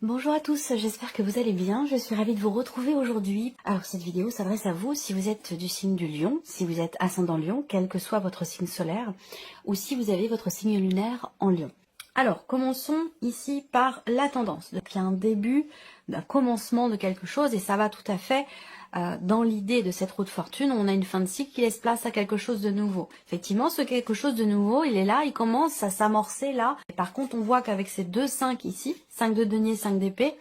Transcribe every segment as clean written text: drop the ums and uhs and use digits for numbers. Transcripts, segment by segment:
Bonjour à tous, j'espère que vous allez bien. Je suis ravie de vous retrouver aujourd'hui. Alors cette vidéo s'adresse à vous si vous êtes du signe du Lion, si vous êtes ascendant Lion, quel que soit votre signe solaire, ou si vous avez votre signe lunaire en Lion. Alors commençons ici par la tendance. Depuis un début, d'un commencement de quelque chose, et ça va tout à fait dans l'idée de cette roue de fortune, on a une fin de cycle qui laisse place à quelque chose de nouveau. Effectivement, ce quelque chose de nouveau, il est là, il commence à s'amorcer là. Et par contre, on voit qu'avec ces deux 5 ici, 5 de denier, 5 d'épée,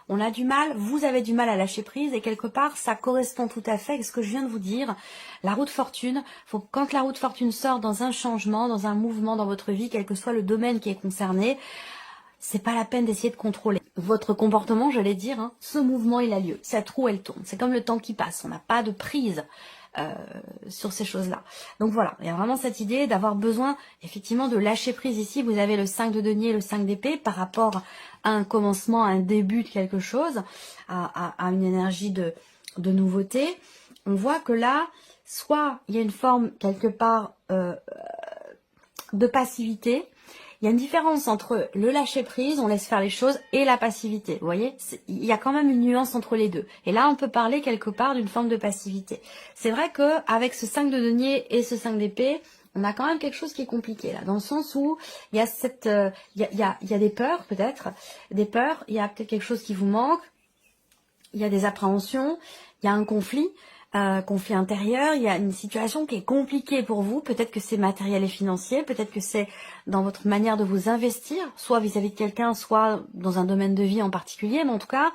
on a du mal, vous avez du mal à lâcher prise et quelque part ça correspond tout à fait avec ce que je viens de vous dire. La roue de fortune, quand la roue de fortune sort dans un changement, dans un mouvement dans votre vie, quel que soit le domaine qui est concerné, c'est pas la peine d'essayer de contrôler votre comportement, j'allais dire. Ce mouvement, il a lieu. Cette roue, elle tourne. C'est comme le temps qui passe. On n'a pas de prise sur ces choses-là. Donc voilà, il y a vraiment cette idée d'avoir besoin, effectivement, de lâcher prise ici. Vous avez le 5 de denier, le 5 d'épée par rapport à un commencement, à un début de quelque chose, à une énergie de nouveauté. On voit que là, soit il y a une forme, quelque part, de passivité. Il y a une différence entre le lâcher prise, on laisse faire les choses, et la passivité. Vous voyez, il y a quand même une nuance entre les deux. Et là, on peut parler quelque part d'une forme de passivité. C'est vrai que avec ce 5 de denier et ce 5 d'épée, on a quand même quelque chose qui est compliqué là, dans le sens où il y a il y a des peurs peut-être, il y a peut-être quelque chose qui vous manque, il y a des appréhensions, il y a un conflit. Conflit intérieur, il y a une situation qui est compliquée pour vous, peut-être que c'est matériel et financier, peut-être que c'est dans votre manière de vous investir, soit vis-à-vis de quelqu'un, soit dans un domaine de vie en particulier, mais en tout cas,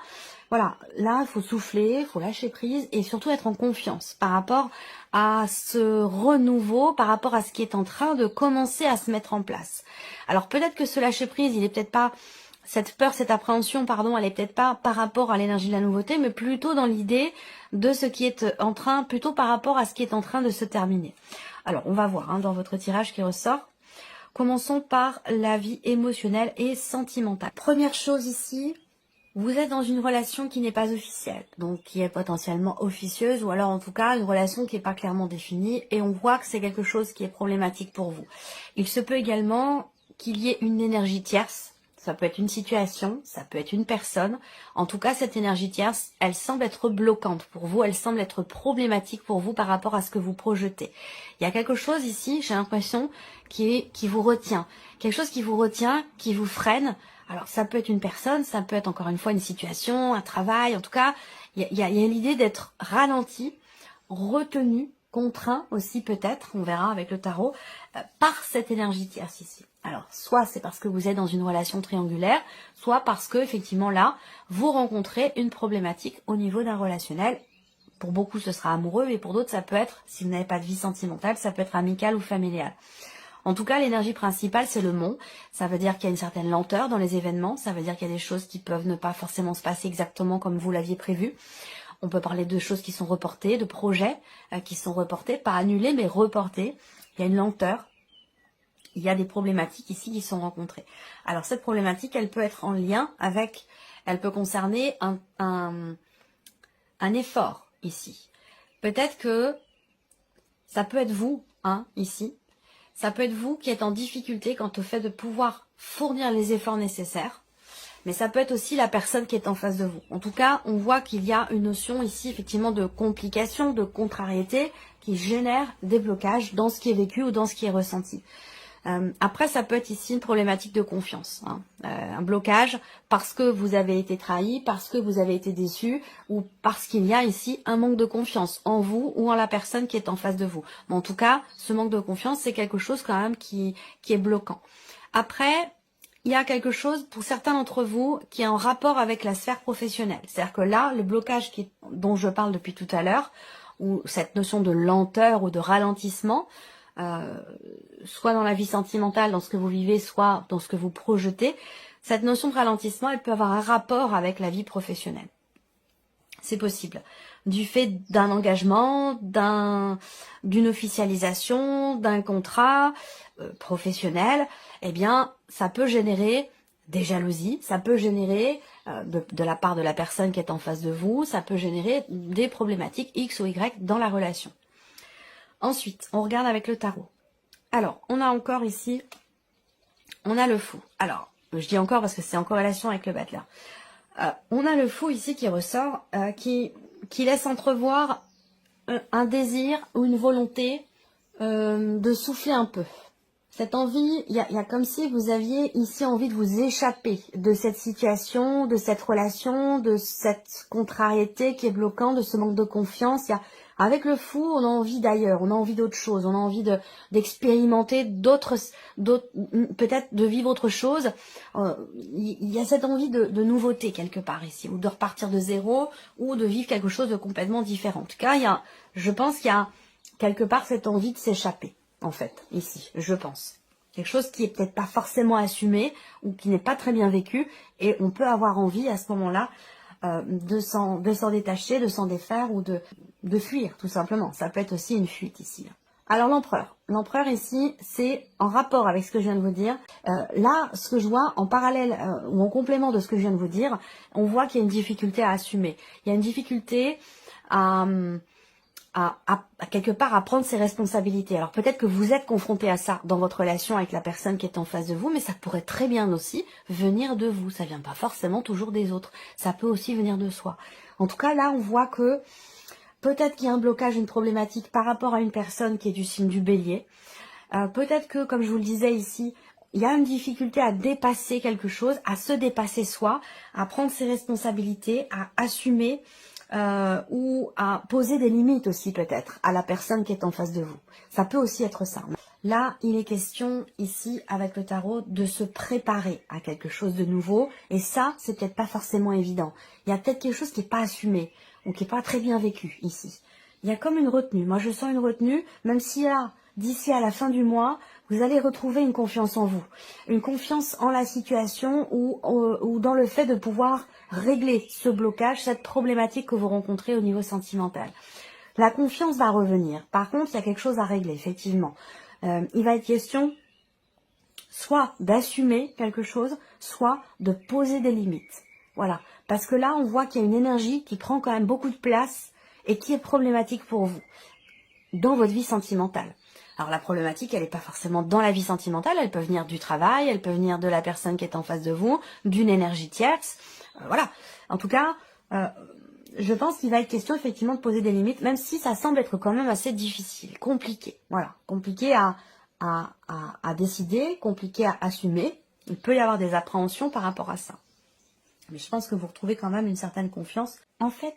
voilà, là, il faut souffler, il faut lâcher prise et surtout être en confiance par rapport à ce renouveau, par rapport à ce qui est en train de commencer à se mettre en place. Alors peut-être que ce lâcher prise, il est peut-être pas cette peur, cette appréhension, pardon, elle est peut-être pas par rapport à l'énergie de la nouveauté, mais plutôt dans l'idée de ce qui est en train, plutôt par rapport à ce qui est en train de se terminer. Alors, on va voir dans votre tirage qui ressort. Commençons par la vie émotionnelle et sentimentale. Première chose ici, vous êtes dans une relation qui n'est pas officielle, donc qui est potentiellement officieuse, ou alors en tout cas une relation qui n'est pas clairement définie, et on voit que c'est quelque chose qui est problématique pour vous. Il se peut également qu'il y ait une énergie tierce. Ça peut être une situation, ça peut être une personne. En tout cas, cette énergie tierce, elle semble être bloquante pour vous, elle semble être problématique pour vous par rapport à ce que vous projetez. Il y a quelque chose ici, j'ai l'impression, qui vous retient. Quelque chose qui vous retient, qui vous freine. Alors, ça peut être une personne, ça peut être encore une fois une situation, un travail. En tout cas, il y a l'idée d'être ralenti, retenu, contraint aussi peut-être, on verra avec le tarot, par cette énergie tierce ici. Alors, soit c'est parce que vous êtes dans une relation triangulaire, soit parce que, effectivement, là, vous rencontrez une problématique au niveau d'un relationnel. Pour beaucoup, ce sera amoureux, mais pour d'autres, ça peut être, si vous n'avez pas de vie sentimentale, ça peut être amical ou familial. En tout cas, l'énergie principale, c'est le mont. Ça veut dire qu'il y a une certaine lenteur dans les événements. Ça veut dire qu'il y a des choses qui peuvent ne pas forcément se passer exactement comme vous l'aviez prévu. On peut parler de choses qui sont reportées, de projets qui sont reportés, pas annulés, mais reportés. Il y a une lenteur. Il y a des problématiques ici qui sont rencontrées. Alors, cette problématique, elle peut être en lien avec, elle peut concerner un effort ici. Peut-être que ça peut être vous, ici. Ça peut être vous qui êtes en difficulté quant au fait de pouvoir fournir les efforts nécessaires. Mais ça peut être aussi la personne qui est en face de vous. En tout cas, on voit qu'il y a une notion ici, effectivement, de complication, de contrariété, qui génère des blocages dans ce qui est vécu ou dans ce qui est ressenti. Après, ça peut être ici une problématique de confiance. Un blocage parce que vous avez été trahi, parce que vous avez été déçu, ou parce qu'il y a ici un manque de confiance en vous ou en la personne qui est en face de vous. Mais en tout cas, ce manque de confiance, c'est quelque chose quand même qui est bloquant. Après, il y a quelque chose pour certains d'entre vous qui est en rapport avec la sphère professionnelle. C'est-à-dire que là, le blocage dont je parle depuis tout à l'heure, ou cette notion de lenteur ou de ralentissement, soit dans la vie sentimentale, dans ce que vous vivez, soit dans ce que vous projetez, cette notion de ralentissement, elle peut avoir un rapport avec la vie professionnelle. C'est possible. Du fait d'un engagement, d'une officialisation, d'un contrat professionnel, eh bien, ça peut générer des jalousies, ça peut générer de la part de la personne qui est en face de vous, ça peut générer des problématiques X ou Y dans la relation. Ensuite, on regarde avec le tarot. Alors, on a encore ici, on a le fou. Alors, Je dis encore parce que c'est en corrélation avec le Butler. On a le fou ici qui ressort, qui laisse entrevoir un désir ou une volonté de souffler un peu. Cette envie, il y a comme si vous aviez ici envie de vous échapper de cette situation, de cette relation, de cette contrariété qui est bloquante, de ce manque de confiance. Avec le fou, on a envie d'ailleurs, on a envie d'autre chose, on a envie d'expérimenter d'autres, peut-être de vivre autre chose. Il y a cette envie de nouveauté quelque part ici, ou de repartir de zéro, ou de vivre quelque chose de complètement différent. En tout cas, je pense qu'il y a quelque part cette envie de s'échapper. En fait, ici, je pense. Quelque chose qui est peut-être pas forcément assumé ou qui n'est pas très bien vécu et on peut avoir envie à ce moment-là de s'en détacher, de s'en défaire ou de fuir tout simplement. Ça peut être aussi une fuite ici. Alors l'empereur. L'empereur ici, c'est en rapport avec ce que je viens de vous dire. Là, ce que je vois en parallèle ou en complément de ce que je viens de vous dire, on voit qu'il y a une difficulté à assumer. Il y a une difficulté à quelque part à prendre ses responsabilités. Alors peut-être que vous êtes confronté à ça dans votre relation avec la personne qui est en face de vous, mais ça pourrait très bien aussi venir de vous. Ça vient pas forcément toujours des autres. Ça peut aussi venir de soi. En tout cas, là, on voit que peut-être qu'il y a un blocage, une problématique par rapport à une personne qui est du signe du bélier. Peut-être que, comme je vous le disais ici, il y a une difficulté à dépasser quelque chose, à se dépasser soi, à prendre ses responsabilités, à assumer ou à poser des limites aussi peut-être à la personne qui est en face de vous. Ça peut aussi être ça. Là, il est question ici avec le tarot de se préparer à quelque chose de nouveau et ça, c'est peut-être pas forcément évident. Il y a peut-être quelque chose qui n'est pas assumé ou qui n'est pas très bien vécu ici. Il y a comme une retenue. Moi, je sens une retenue, même si là, d'ici à la fin du mois, vous allez retrouver une confiance en vous. Une confiance en la situation ou dans le fait de pouvoir régler ce blocage, cette problématique que vous rencontrez au niveau sentimental. La confiance va revenir. Par contre, il y a quelque chose à régler, effectivement. Il va être question soit d'assumer quelque chose, soit de poser des limites. Voilà. Parce que là, on voit qu'il y a une énergie qui prend quand même beaucoup de place et qui est problématique pour vous dans votre vie sentimentale. Alors la problématique, elle n'est pas forcément dans la vie sentimentale, elle peut venir du travail, elle peut venir de la personne qui est en face de vous, d'une énergie tierce, voilà. En tout cas, je pense qu'il va être question effectivement de poser des limites, même si ça semble être quand même assez difficile, compliqué, voilà, compliqué à décider, compliqué à assumer. Il peut y avoir des appréhensions par rapport à ça. Mais je pense que vous retrouvez quand même une certaine confiance. En fait,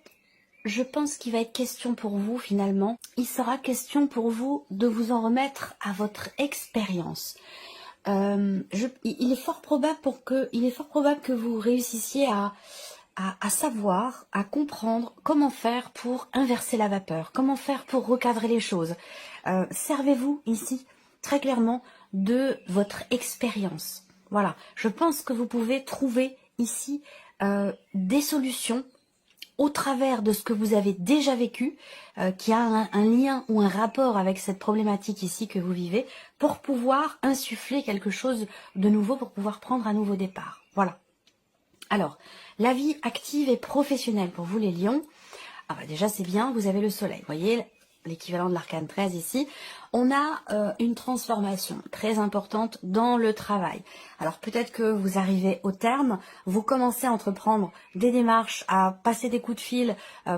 je pense qu'il va être question pour vous finalement. Il sera question pour vous de vous en remettre à votre expérience. Il est fort probable que vous réussissiez à savoir, à comprendre comment faire pour inverser la vapeur, comment faire pour recadrer les choses. Servez-vous ici très clairement de votre expérience. Voilà, je pense que vous pouvez trouver ici des solutions au travers de ce que vous avez déjà vécu, qui a un lien ou un rapport avec cette problématique ici que vous vivez, pour pouvoir insuffler quelque chose de nouveau, pour pouvoir prendre un nouveau départ. Voilà. Alors, la vie active et professionnelle pour vous les lions, ah bah déjà c'est bien, vous avez le soleil, vous voyez l'équivalent de l'arcane 13 ici, on a une transformation très importante dans le travail. Alors peut-être que vous arrivez au terme, vous commencez à entreprendre des démarches, à passer des coups de fil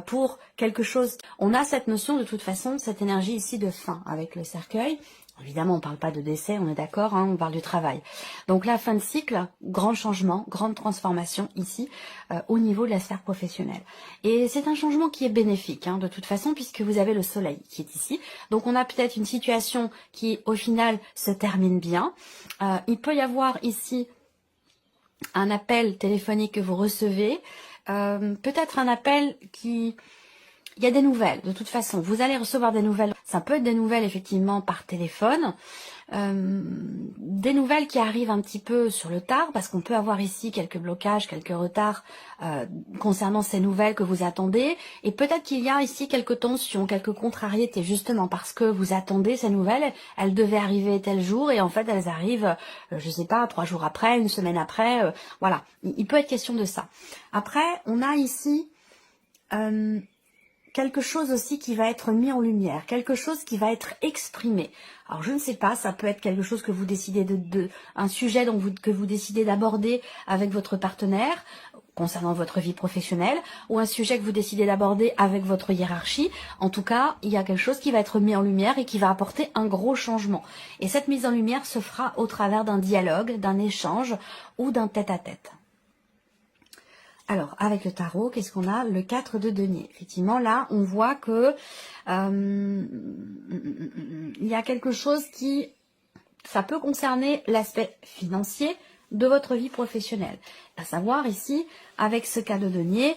pour quelque chose. On a cette notion de toute façon, cette énergie ici de fin avec le cercueil. Évidemment, on ne parle pas de décès, on est d'accord, hein, on parle du travail. Donc la fin de cycle, grand changement, grande transformation ici au niveau de la sphère professionnelle. Et c'est un changement qui est bénéfique, hein, de toute façon, puisque vous avez le soleil qui est ici. Donc on a peut-être une situation qui, au final, se termine bien. Il peut y avoir ici un appel téléphonique que vous recevez, peut-être un appel qui... Il y a des nouvelles, de toute façon, vous allez recevoir des nouvelles. Ça peut être des nouvelles effectivement par téléphone, des nouvelles qui arrivent un petit peu sur le tard, parce qu'on peut avoir ici quelques blocages, quelques retards concernant ces nouvelles que vous attendez. Et peut-être qu'il y a ici quelques tensions, quelques contrariétés, justement parce que vous attendez ces nouvelles, elles devaient arriver tel jour, et en fait elles arrivent, je sais pas, 3 jours après, une semaine après, voilà. Il peut être question de ça. Après, on a ici... quelque chose aussi qui va être mis en lumière, quelque chose qui va être exprimé. Alors je ne sais pas, ça peut être quelque chose que vous décidez un sujet que vous décidez d'aborder avec votre partenaire concernant votre vie professionnelle, ou un sujet que vous décidez d'aborder avec votre hiérarchie. En tout cas, il y a quelque chose qui va être mis en lumière et qui va apporter un gros changement. Et cette mise en lumière se fera au travers d'un dialogue, d'un échange ou d'un tête-à-tête. Alors, avec le tarot, qu'est-ce qu'on a? Le 4 de denier. Effectivement, là, on voit que il y a quelque chose ça peut concerner l'aspect financier de votre vie professionnelle. À savoir, ici, avec ce cas de denier,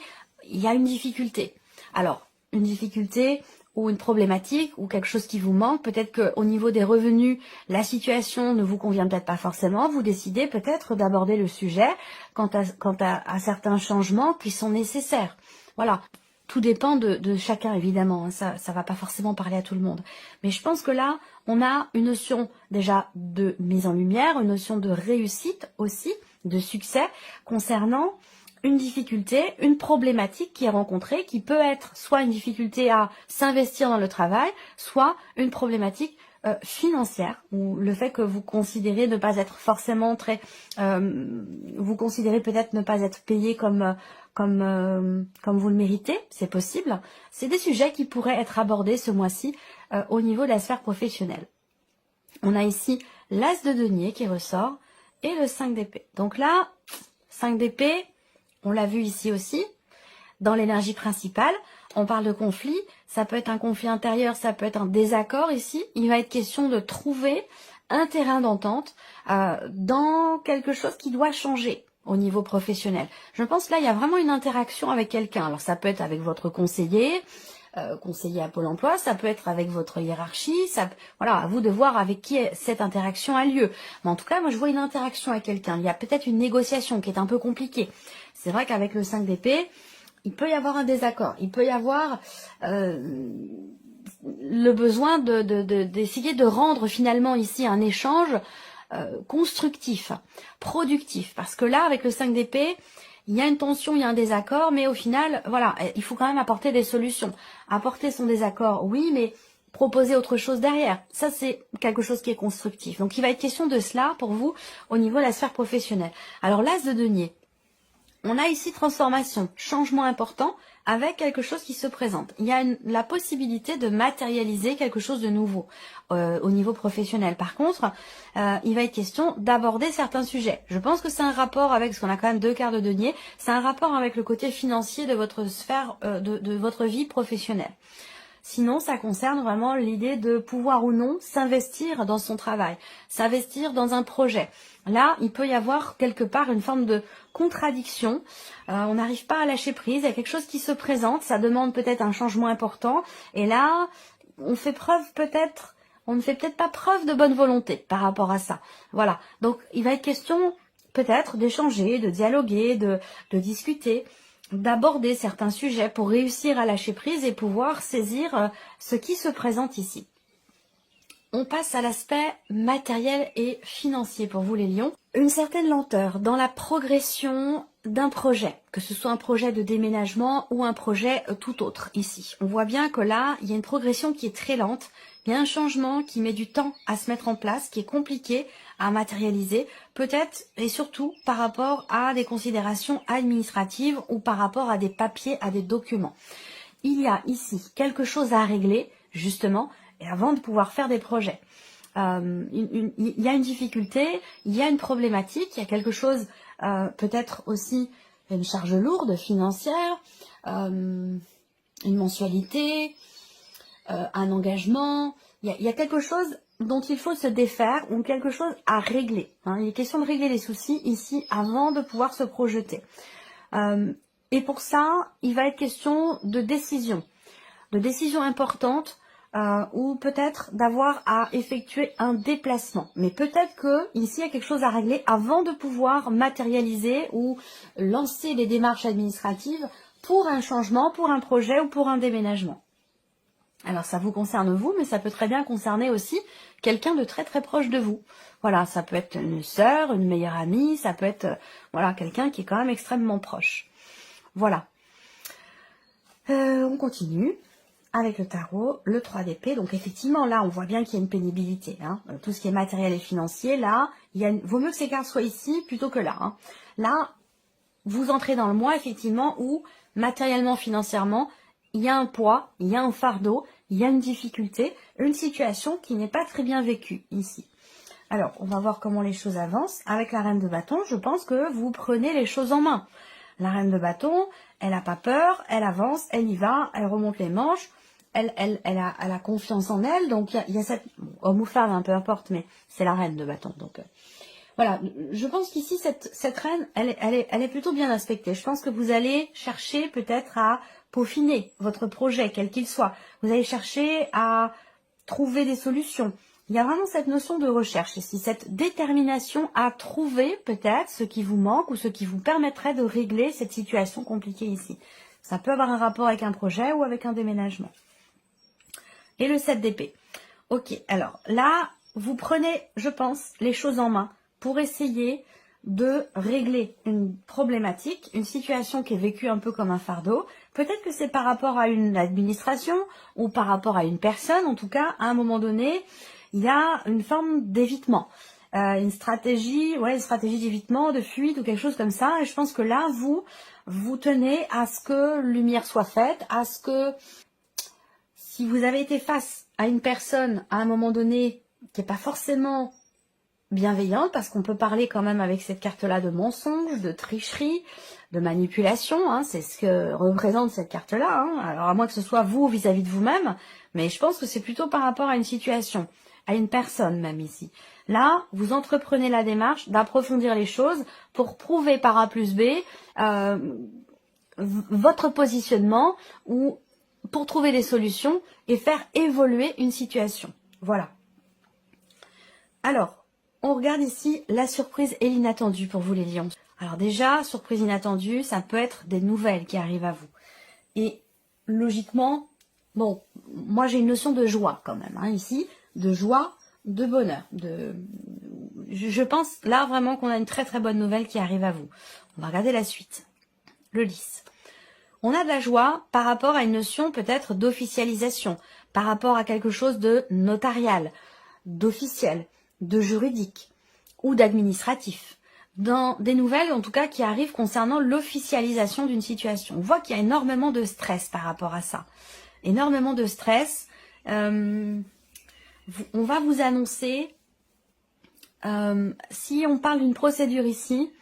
il y a une difficulté. Alors, une difficulté ou une problématique ou quelque chose qui vous manque, peut-être qu'au niveau des revenus, la situation ne vous convient peut-être pas forcément, vous décidez peut-être d'aborder le sujet quant à certains changements qui sont nécessaires. Voilà, tout dépend de chacun évidemment, hein. Ça va pas forcément parler à tout le monde. Mais je pense que là, on a une notion déjà de mise en lumière, une notion de réussite aussi, de succès concernant une difficulté, une problématique qui est rencontrée, qui peut être soit une difficulté à s'investir dans le travail, soit une problématique financière, ou le fait que vous considérez ne pas être forcément vous considérez peut-être ne pas être payé comme vous le méritez, c'est possible. C'est des sujets qui pourraient être abordés ce mois-ci au niveau de la sphère professionnelle. On a ici l'as de denier qui ressort et le 5 d'épée. Donc là, 5 d'épée, on l'a vu ici aussi, dans l'énergie principale, on parle de conflit, ça peut être un conflit intérieur, ça peut être un désaccord ici. Il va être question de trouver un terrain d'entente dans quelque chose qui doit changer au niveau professionnel. Je pense que là, il y a vraiment une interaction avec quelqu'un. Alors ça peut être avec votre conseiller à Pôle emploi, ça peut être avec votre hiérarchie, voilà, à vous de voir avec qui cette interaction a lieu. Mais en tout cas, moi je vois une interaction avec quelqu'un. Il y a peut-être une négociation qui est un peu compliquée. C'est vrai qu'avec le 5 d'épée, il peut y avoir un désaccord, il peut y avoir le besoin d'essayer de rendre finalement ici un échange constructif, productif. Parce que là, avec le 5 d'épée, il y a une tension, il y a un désaccord, mais au final, voilà, il faut quand même apporter des solutions. Apporter son désaccord, oui, mais proposer autre chose derrière. Ça, c'est quelque chose qui est constructif. Donc, il va être question de cela pour vous au niveau de la sphère professionnelle. Alors, l'as de denier. On a ici transformation, changement important avec quelque chose qui se présente. Il y a la possibilité de matérialiser quelque chose de nouveau au niveau professionnel. Par contre, il va être question d'aborder certains sujets. Je pense que c'est un rapport avec, parce qu'on a quand même 2 quarts de denier, c'est un rapport avec le côté financier de votre sphère, de votre vie professionnelle. Sinon, ça concerne vraiment l'idée de pouvoir ou non s'investir dans son travail, s'investir dans un projet. Là, il peut y avoir quelque part une forme de contradiction. On n'arrive pas à lâcher prise, il y a quelque chose qui se présente, ça demande peut-être un changement important. Et là, on ne fait peut-être pas preuve de bonne volonté par rapport à ça. Voilà, donc il va être question peut-être d'échanger, de dialoguer, de discuter, d'aborder certains sujets pour réussir à lâcher prise et pouvoir saisir ce qui se présente ici. On passe à l'aspect matériel et financier pour vous les lions. Une certaine lenteur dans la progression d'un projet, que ce soit un projet de déménagement ou un projet tout autre ici. On voit bien que là, il y a une progression qui est très lente, il y a un changement qui met du temps à se mettre en place, qui est compliqué à matérialiser, peut-être et surtout par rapport à des considérations administratives ou par rapport à des papiers, à des documents. Il y a ici quelque chose à régler, justement, et avant de pouvoir faire des projets. Il y a une difficulté, il y a une problématique, il y a quelque chose, peut-être aussi une charge lourde financière, une mensualité, un engagement. Il y a quelque chose dont il faut se défaire ou quelque chose à régler. Hein. Il est question de régler les soucis ici avant de pouvoir se projeter. Et pour ça, il va être question de décision importantes, ou peut-être d'avoir à effectuer un déplacement. Mais peut-être que ici il y a quelque chose à régler avant de pouvoir matérialiser ou lancer les démarches administratives pour un changement, pour un projet ou pour un déménagement. Alors ça vous concerne vous, mais ça peut très bien concerner aussi quelqu'un de très très proche de vous. Voilà, ça peut être une sœur, une meilleure amie, ça peut être voilà quelqu'un qui est quand même extrêmement proche. Voilà. On continue avec le tarot, le 3 d'épée. Donc effectivement, là, on voit bien qu'il y a une pénibilité. Hein. Tout ce qui est matériel et financier, là, vaut mieux que ces cartes soient ici plutôt que là. Hein. Là, vous entrez dans le mois, effectivement, où matériellement, financièrement, il y a un poids, il y a un fardeau, il y a une difficulté, une situation qui n'est pas très bien vécue ici. Alors, on va voir comment les choses avancent. Avec la reine de bâton, je pense que vous prenez les choses en main. La reine de bâton, elle n'a pas peur, elle avance, elle y va, elle remonte les manches, elle a confiance en elle. Donc, il y a cette... homme ou femme, hein, peu importe, mais c'est la reine de bâton. Donc, voilà, je pense qu'ici, cette reine, elle est plutôt bien aspectée. Je pense que vous allez chercher peut-être à peaufiner votre projet, quel qu'il soit. Vous allez chercher à trouver des solutions. Il y a vraiment cette notion de recherche ici, cette détermination à trouver peut-être ce qui vous manque ou ce qui vous permettrait de régler cette situation compliquée ici. Ça peut avoir un rapport avec un projet ou avec un déménagement. Et le 7 d'épée. Ok, alors là, vous prenez, je pense, les choses en main pour essayer de régler une problématique, une situation qui est vécue un peu comme un fardeau. Peut-être que c'est par rapport à une administration ou par rapport à une personne. En tout cas, à un moment donné, il y a une forme d'évitement. Une stratégie d'évitement, de fuite ou quelque chose comme ça. Et je pense que là, vous tenez à ce que lumière soit faite, à ce que si vous avez été face à une personne à un moment donné qui n'est pas forcément bienveillante, parce qu'on peut parler quand même avec cette carte-là de mensonge, de tricherie, de manipulation, hein, c'est ce que représente cette carte-là. Hein. Alors à moins que ce soit vous vis-à-vis de vous-même, mais je pense que c'est plutôt par rapport à une situation, à une personne même ici. Là, vous entreprenez la démarche d'approfondir les choses pour prouver par A plus B votre positionnement ou pour trouver des solutions et faire évoluer une situation. Voilà. Alors, on regarde ici la surprise et l'inattendu pour vous les lions. Alors déjà, surprise inattendue, ça peut être des nouvelles qui arrivent à vous. Et logiquement, bon, moi j'ai une notion de joie quand même, hein, ici, de joie, de bonheur. Je pense là vraiment qu'on a une très très bonne nouvelle qui arrive à vous. On va regarder la suite. Le lys. On a de la joie par rapport à une notion peut-être d'officialisation, par rapport à quelque chose de notarial, d'officiel, de juridique ou d'administratif. Dans des nouvelles, en tout cas, qui arrivent concernant l'officialisation d'une situation. On voit qu'il y a énormément de stress par rapport à ça. Énormément de stress. On va vous annoncer, si on parle d'une procédure ici,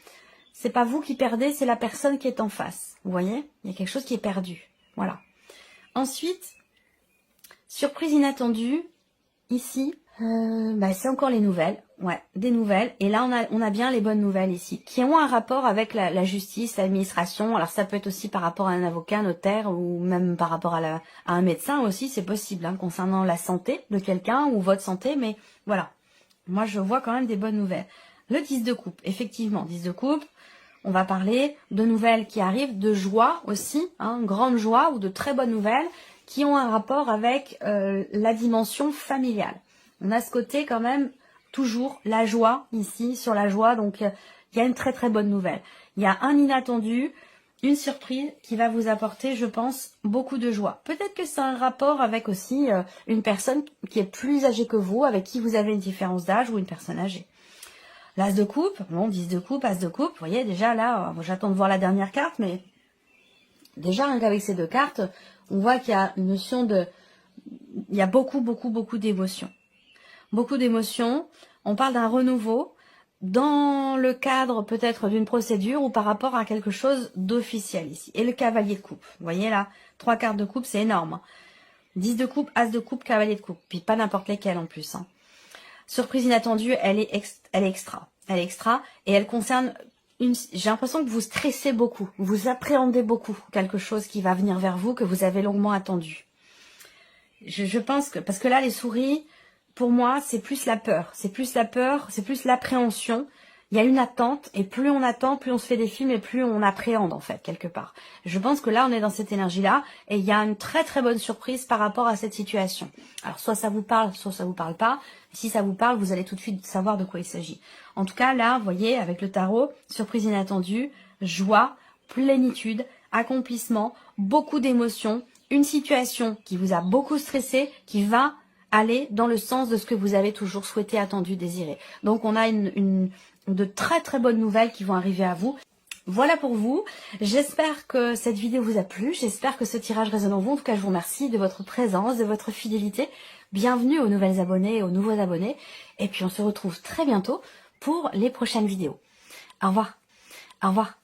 c'est pas vous qui perdez, c'est la personne qui est en face. Vous voyez? Il y a quelque chose qui est perdu. Voilà. Ensuite, surprise inattendue, ici, c'est encore les nouvelles. Ouais, des nouvelles. Et là, on a bien les bonnes nouvelles ici, qui ont un rapport avec la justice, l'administration. Alors, ça peut être aussi par rapport à un avocat, notaire, ou même par rapport à un médecin aussi, c'est possible, hein, concernant la santé de quelqu'un ou votre santé. Mais voilà, moi, je vois quand même des bonnes nouvelles. Le 10 de coupe, effectivement, 10 de coupe. On va parler de nouvelles qui arrivent, de joie aussi, hein, grande joie ou de très bonnes nouvelles qui ont un rapport avec la dimension familiale. On a ce côté quand même, toujours la joie ici, sur la joie, donc il y a une très très bonne nouvelle. Il y a un inattendu, une surprise qui va vous apporter, je pense, beaucoup de joie. Peut-être que c'est un rapport avec aussi une personne qui est plus âgée que vous, avec qui vous avez une différence d'âge ou une personne âgée. L'as de coupe, bon, 10 de coupe, as de coupe, vous voyez, déjà là, j'attends de voir la dernière carte, mais déjà, rien qu'avec ces deux cartes, on voit qu'il y a une notion de... Il y a beaucoup d'émotions. Beaucoup d'émotions. On parle d'un renouveau dans le cadre peut-être d'une procédure ou par rapport à quelque chose d'officiel ici. Et le cavalier de coupe, vous voyez là, 3 cartes de coupe, c'est énorme. 10 de coupe, as de coupe, cavalier de coupe. Puis pas n'importe lesquelles en plus, hein. Surprise inattendue, elle est extra. Elle est extra et elle concerne j'ai l'impression que vous stressez beaucoup, vous appréhendez beaucoup quelque chose qui va venir vers vous, que vous avez longuement attendu. Je pense que, parce que là, les souris, pour moi, c'est plus la peur, c'est plus l'appréhension. Il y a une attente, et plus on attend, plus on se fait des films, et plus on appréhende, en fait, quelque part. Je pense que là, on est dans cette énergie-là, et il y a une très très bonne surprise par rapport à cette situation. Alors, soit ça vous parle, soit ça vous parle pas. Si ça vous parle, vous allez tout de suite savoir de quoi il s'agit. En tout cas, là, vous voyez, avec le tarot, surprise inattendue, joie, plénitude, accomplissement, beaucoup d'émotions, une situation qui vous a beaucoup stressé, qui va aller dans le sens de ce que vous avez toujours souhaité, attendu, désiré. Donc on a de très très bonnes nouvelles qui vont arriver à vous. Voilà pour vous. J'espère que cette vidéo vous a plu. J'espère que ce tirage résonne en vous. En tout cas, je vous remercie de votre présence, de votre fidélité. Bienvenue aux nouvelles abonnés et aux nouveaux abonnés. Et puis on se retrouve très bientôt pour les prochaines vidéos. Au revoir. Au revoir.